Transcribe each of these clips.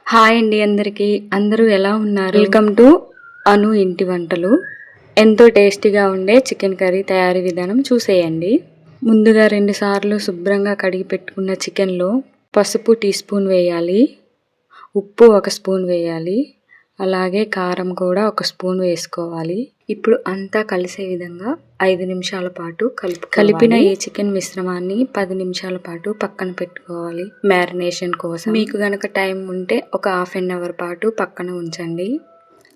Hi అండి అందరికీ. అందరూ ఎలా ఉన్నారు? వెల్కమ్ టు అను ఇంటి వంటలు. ఎంతో టేస్టీగా ఉండే చికెన్ కర్రీ తయారీ విధానం చూసేయండి. ముందుగా 2 సార్లు శుభ్రంగా కడిగి పెట్టుకున్న చికెన్లో పసుపు టీ స్పూన్ వేయాలి, ఉప్పు 1 స్పూన్ వేయాలి, అలాగే కారం కూడా 1 స్పూన్ వేసుకోవాలి. ఇప్పుడు అంతా కలిసే విధంగా 5 నిమిషాల పాటు కలిపిన ఈ చికెన్ మిశ్రమాన్ని 10 నిమిషాల పాటు పక్కన పెట్టుకోవాలి మ్యారినేషన్ కోసం. మీకు గనక టైం ఉంటే ఒక హాఫ్ అన్ అవర్ పాటు పక్కన ఉంచండి.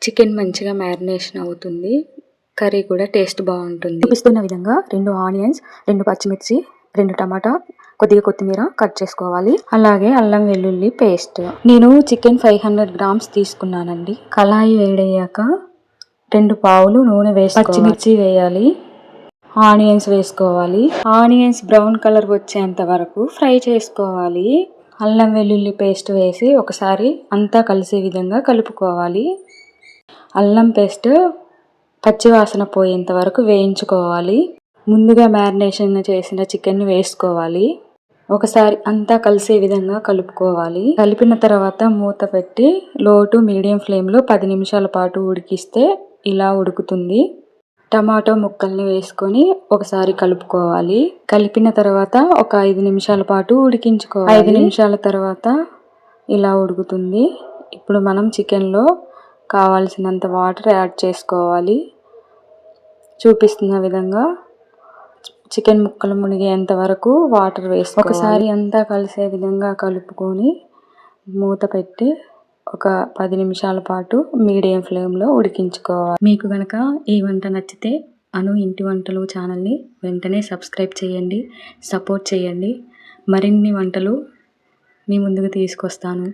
చికెన్ మంచిగా మ్యారినేషన్ అవుతుంది, కర్రీ కూడా టేస్ట్ బాగుంటుంది. చూపిస్తున్న విధంగా 2 ఆనియన్స్, 2 పచ్చిమిర్చి, 2 టమాటా, కొద్దిగా కొత్తిమీర కట్ చేసుకోవాలి. అలాగే అల్లం వెల్లుల్లి పేస్ట్. నేను చికెన్ 500 గ్రామ్స్ తీసుకున్నానండి. కళాయి వేడయ్యాక 2 పావులు నూనె వేసి పచ్చిమిర్చి వేయాలి, ఆనియన్స్ వేసుకోవాలి. ఆనియన్స్ బ్రౌన్ కలర్ వచ్చేంత వరకు ఫ్రై చేసుకోవాలి. అల్లం వెల్లుల్లి పేస్ట్ వేసి ఒకసారి అంతా కలిసే విధంగా కలుపుకోవాలి. అల్లం పేస్ట్ పచ్చివాసన పోయేంత వరకు వేయించుకోవాలి. ముందుగా మ్యారినేషన్ చేసిన చికెన్ వేసుకోవాలి. ఒకసారి అంతా కలిసే విధంగా కలుపుకోవాలి. కలిపిన తర్వాత మూత పెట్టి లో టు మీడియం ఫ్లేమ్లో 10 నిమిషాల పాటు ఉడికిస్తే ఇలా ఉడుకుతుంది. టమాటో ముక్కల్ని వేసుకొని ఒకసారి కలుపుకోవాలి. కలిపిన తర్వాత ఒక 5 నిమిషాల పాటు ఉడికించుకోవాలి. 5 నిమిషాల తర్వాత ఇలా ఉడుకుతుంది. ఇప్పుడు మనం చికెన్లో కావాల్సినంత వాటర్ యాడ్ చేసుకోవాలి. చూపిస్తున్న విధంగా చికెన్ ముక్కలు మునిగేంత వరకు వాటర్ వేసుకోవాలి. ఒకసారి అంతా కలిసే విధంగా కలుపుకొని మూత పెట్టి ఒక 10 నిమిషాల పాటు మీడియం ఫ్లేమ్లో ఉడికించుకోవాలి. మీకు కనుక ఈ వంట నచ్చితే అను ఇంటి వంటలు ఛానల్ని వెంటనే సబ్స్క్రైబ్ చేయండి, సపోర్ట్ చేయండి. మరిన్ని వంటలు మీ ముందుకు తీసుకొస్తాను.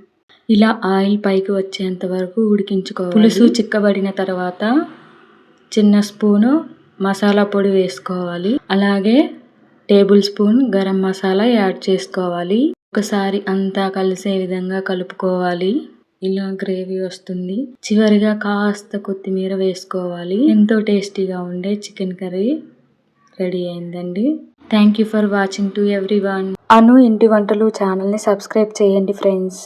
ఇలా ఆయిల్ పైకి వచ్చేంత వరకు ఉడికించుకోవాలి. పులుసు చిక్కబడిన తర్వాత చిన్న స్పూను మసాలా పొడి వేసుకోవాలి. అలాగే table spoon garam masala add చేసుకోవాలి. ఒకసారి అంతా కలిసే విధంగా కలుపుకోవాలి. ఇలా గ్రేవీ వస్తుంది. చివరిగా కాస్త కొత్తిమీర వేసుకోవాలి. ఎంతో టేస్టీగా ఉండే చికెన్ కర్రీ రెడీ అయిందండి. Thank you for watching to everyone. Anu ఇంటి వంటలు ఛానల్ని సబ్స్క్రైబ్ చేయండి ఫ్రెండ్స్.